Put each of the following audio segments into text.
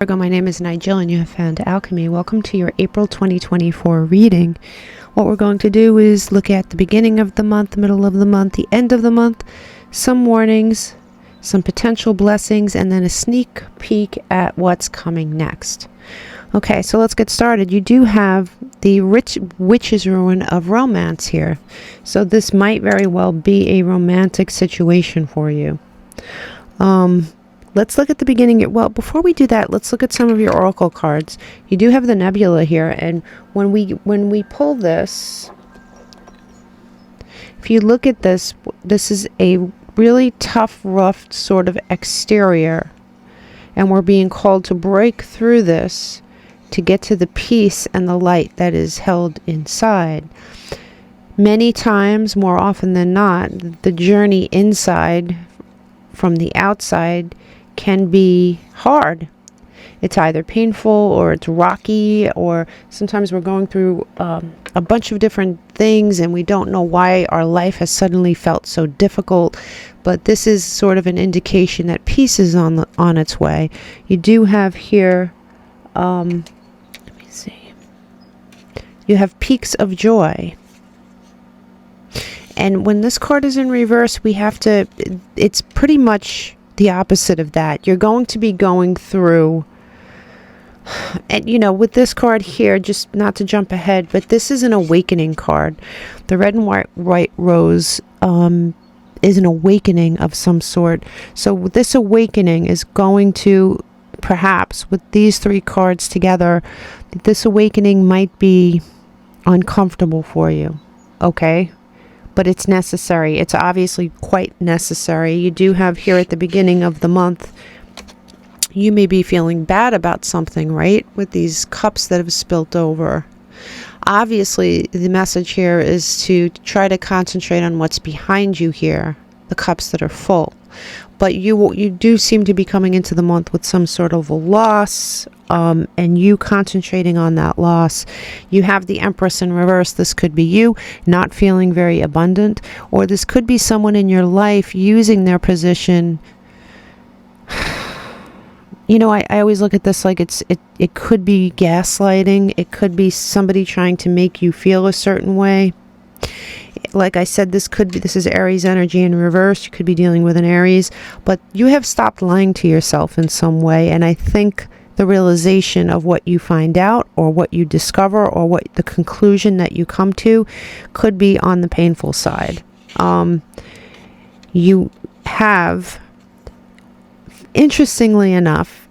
Virgo, my name is Nigel and you have found Alchemy. Welcome to your April 2024 reading. What we're going to do is look at the beginning of the month, the middle of the month, the end of the month, some warnings, some potential blessings, and then a sneak peek at what's coming next. Okay, so let's get started. You do have the rich witch's ruin of romance here. So this might very well be a romantic situation for you. Let's look at the beginning. Well, before we do that, let's look at some of your oracle cards. You do have the nebula here, and when we pull this, if you look at this, this is a really tough, rough sort of exterior, and we're being called to break through this to get to the peace and the light that is held inside. Many times, more often than not, the journey inside from the outside can be hard. It's either painful or it's rocky, or sometimes we're going through a bunch of different things and we don't know why our life has suddenly felt so difficult. But this is sort of an indication that peace is on its way. You do have here, let me see, you have peaks of joy. And when this card is in reverse, we have to, it's pretty much the opposite of that. You're going to be going through, and you know, with this card here, just not to jump ahead, but this is an awakening card. The red and white rose is an awakening of some sort. So this awakening is going to, perhaps with these three cards together, this awakening might be uncomfortable for you, okay? But it's necessary. It's obviously quite necessary. You do have here at the beginning of the month, you may be feeling bad about something, right? With these cups that have spilt over. Obviously, the message here is to try to concentrate on what's behind you here, the cups that are full. But you do seem to be coming into the month with some sort of a loss, and you concentrating on that loss. You have the Empress in reverse. This could be you not feeling very abundant, or this could be someone in your life using their position. You know, I always look at this like it could be gaslighting. It could be somebody trying to make you feel a certain way. Like I said, this is Aries energy in reverse. You could be dealing with an Aries, but you have stopped lying to yourself in some way. And I think the realization of what you find out, or what you discover, or what the conclusion that you come to could be on the painful side. You have, interestingly enough,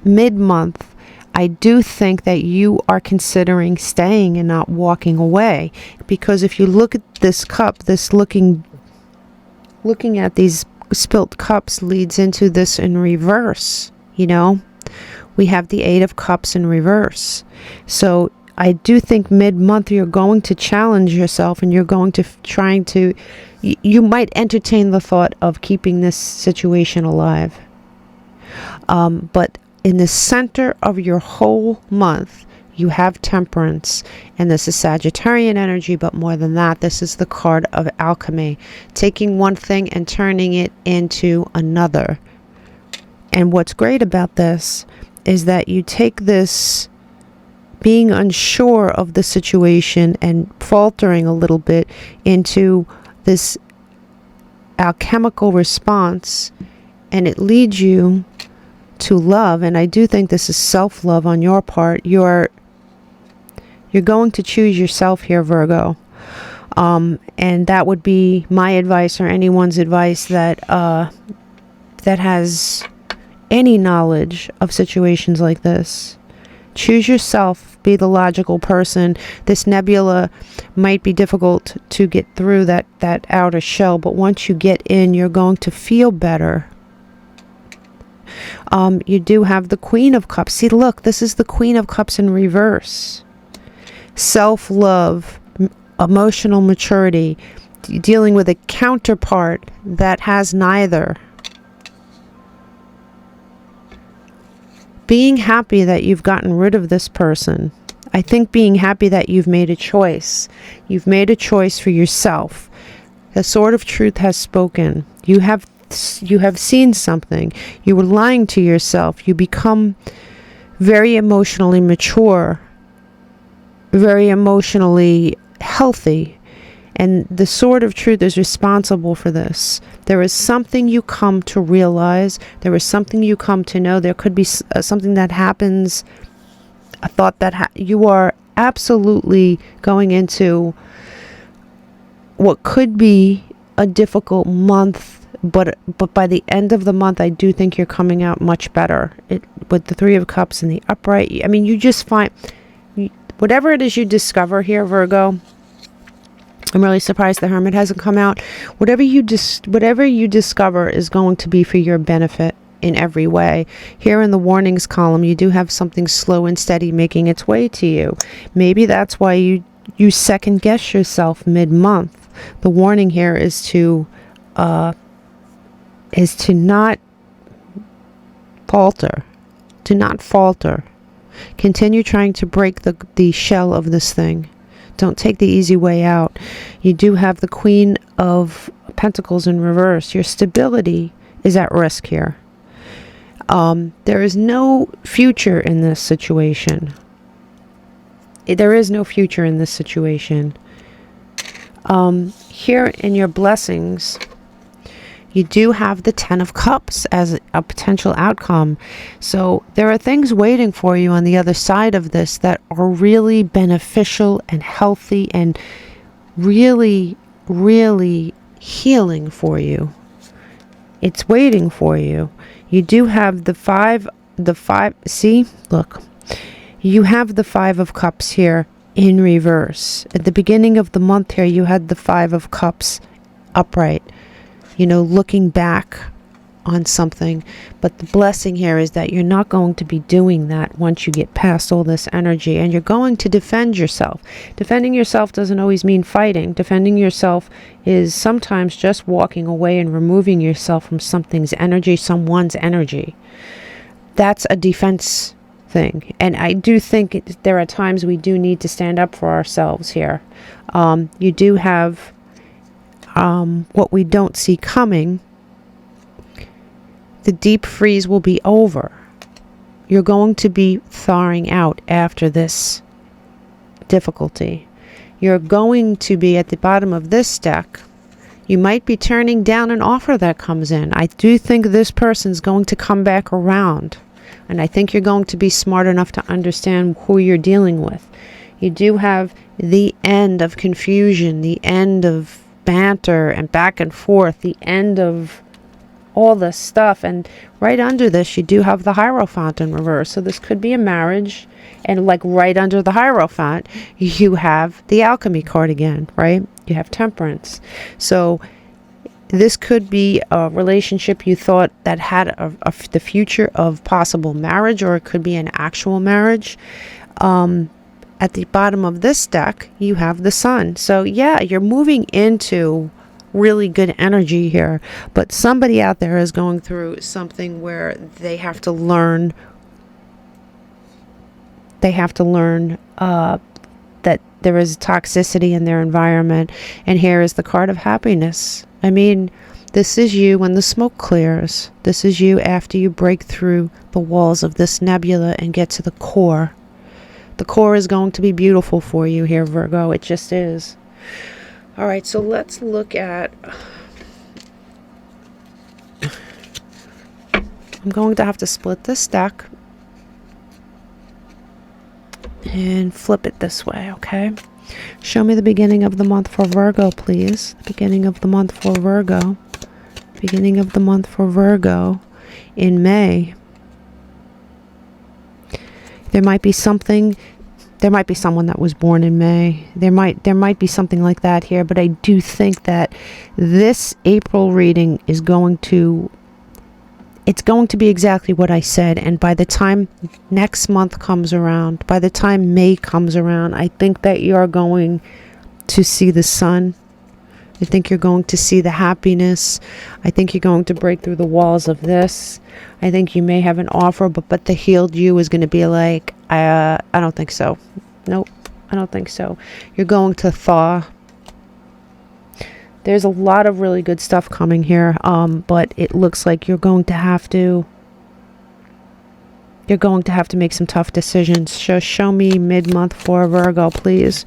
mid-month, I do think that you are considering staying and not walking away, because if you look at this cup, this looking at these spilt cups leads into this in reverse. You know, we have the Eight of Cups in reverse. So I do think mid-month you're going to challenge yourself, and you're going to you might entertain the thought of keeping this situation alive. But in the center of your whole month, you have Temperance, and this is Sagittarian energy, but more than that, this is the card of alchemy, taking one thing and turning it into another. And what's great about this is that you take this being unsure of the situation and faltering a little bit into this alchemical response, and it leads you to love. And I do think this is self-love on your part. You're going to choose yourself here, Virgo, and that would be my advice, or anyone's advice that has any knowledge of situations like this. Choose yourself. Be the logical person. This nebula might be difficult to get through, that outer shell, but once you get in, you're going to feel better. You do have the Queen of Cups. See, look, this is the Queen of Cups in reverse. Self-love, emotional maturity, dealing with a counterpart that has neither. Being happy that you've gotten rid of this person. I think being happy that you've made a choice. You've made a choice for yourself. The sword of truth has spoken. You have seen something. You were lying to yourself. You become very emotionally mature, very emotionally healthy. And the sword of truth is responsible for this. There is something you come to realize. There is something you come to know. There could be something that happens, a thought that you are absolutely going into what could be a difficult month, but by the end of the month, I do think you're coming out much better. With the Three of Cups and the upright, I mean, you just find, whatever it is you discover here, Virgo, I'm really surprised the Hermit hasn't come out. Whatever you discover is going to be for your benefit in every way. Here in the warnings column, you do have something slow and steady making its way to you. Maybe that's why you second guess yourself mid-month. The warning here is to not falter. Do not falter. Continue trying to break the shell of this thing. Don't take the easy way out. You do have the Queen of Pentacles in reverse. Your stability is at risk here. There is no future in this situation. There is no future in this situation. Here in your blessings, you do have the Ten of Cups as a potential outcome. So there are things waiting for you on the other side of this that are really beneficial and healthy and really, really healing for you. It's waiting for you. You do have the five, see, look, you have the Five of Cups here in reverse. At the beginning of the month here, you had the Five of Cups upright, you know, looking back on something. But the blessing here is that you're not going to be doing that once you get past all this energy, and you're going to defend yourself. Defending yourself doesn't always mean fighting. Defending yourself is sometimes just walking away and removing yourself from something's energy, someone's energy. That's a defense thing. And I do think there are times we do need to stand up for ourselves here. You do have what we don't see coming. The deep freeze will be over. You're going to be thawing out after this difficulty. You're going to be at the bottom of this deck. You might be turning down an offer that comes in. I do think this person's going to come back around. And I think you're going to be smart enough to understand who you're dealing with. You do have the end of confusion, the end of banter and back and forth, the end of all this stuff. And right under this, you do have the Hierophant in reverse. So this could be a marriage. And like right under the Hierophant, you have the Alchemy card again, right? You have Temperance. So this could be a relationship you thought that had the future of possible marriage, or it could be an actual marriage. At the bottom of this deck, you have the Sun. So yeah, you're moving into really good energy here. But somebody out there is going through something where they have to learn. They have to learn that there is toxicity in their environment. And here is the card of happiness. I mean, this is you when the smoke clears. This is you after you break through the walls of this nebula and get to the core. The core is going to be beautiful for you here, Virgo. It just is. All right, so let's look at... I'm going to have to split this deck and flip it this way, okay? Show me the beginning of the month for Virgo, please. Beginning of the month for Virgo. Beginning of the month for Virgo in May. There might be someone that was born in May. There might be something like that here, but I do think that this April reading is going to be exactly what I said. And by the time next month comes around, by the time May comes around, I think that you're going to see the sun. I think you're going to see the happiness. I think you're going to break through the walls of this. I think you may have an offer, but the healed you is going to be like, I don't think so. Nope, I don't think so. You're going to thaw. There's a lot of really good stuff coming here, but it looks like you're going to have to You're going to have to make some tough decisions. Show me mid-month for Virgo, please.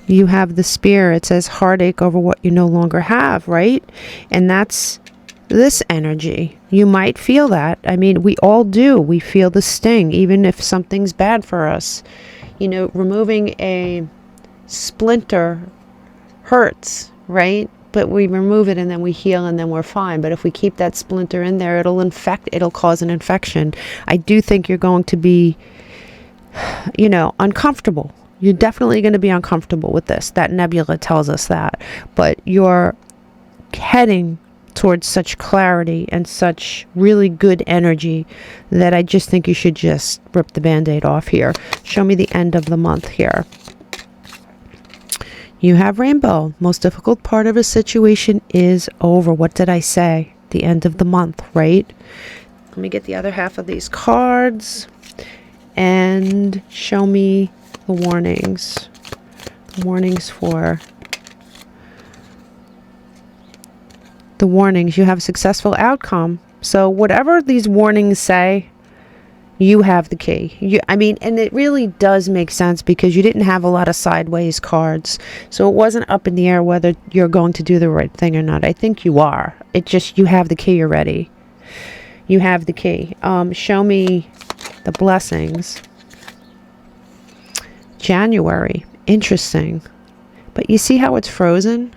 You have the Spear. It says heartache over what you no longer have, right? And that's this energy. You might feel that. I mean, we all do. We feel the sting, even if something's bad for us. You know, removing a splinter hurts, right? But we remove it and then we heal and then we're fine. But if we keep that splinter in there, it'll cause an infection. I do think you're going to be, you know, uncomfortable. You're definitely going to be uncomfortable with this. That nebula tells us that. But you're heading towards such clarity and such really good energy that I just think you should just rip the band-aid off here. Show me the end of the month here. You have Rainbow. Most difficult part of a situation is over. What did I say? The end of the month, right? Let me get the other half of these cards and show me the warnings. The warnings for... The warnings. You have a successful outcome. So whatever these warnings say, you have the key. I mean, and it really does make sense because you didn't have a lot of sideways cards. So it wasn't up in the air whether you're going to do the right thing or not. I think you are. It just, you have the key already. You have the key. Show me the blessings. January. Interesting. But you see how it's frozen?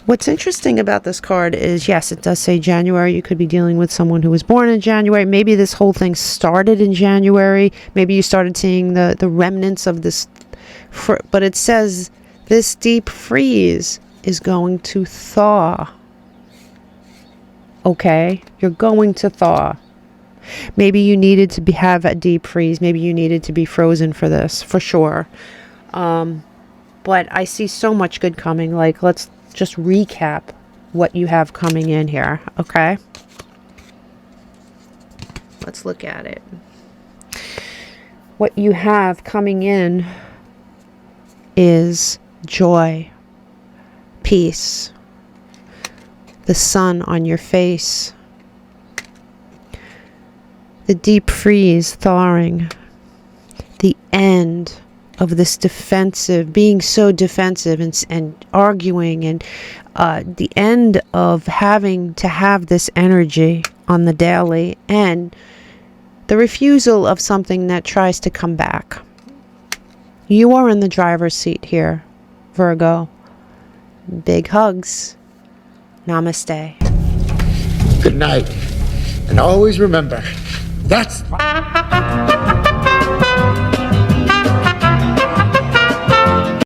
What's interesting about this card is, yes, it does say January. You could be dealing with someone who was born in January. Maybe this whole thing started in January. Maybe you started seeing the remnants of this. But it says this deep freeze is going to thaw. Okay? You're going to thaw. Maybe you needed to have a deep freeze. Maybe you needed to be frozen for this, for sure. But I see so much good coming. Like, let's just recap what you have coming in here, okay? Let's look at it. What you have coming in is joy, peace, the sun on your face, the deep freeze thawing, the end of this defensive, being so defensive and arguing, and the end of having to have this energy on the daily, and the refusal of something that tries to come back. You are in the driver's seat here, Virgo. Big hugs. Namaste. Good night. And always remember, that's...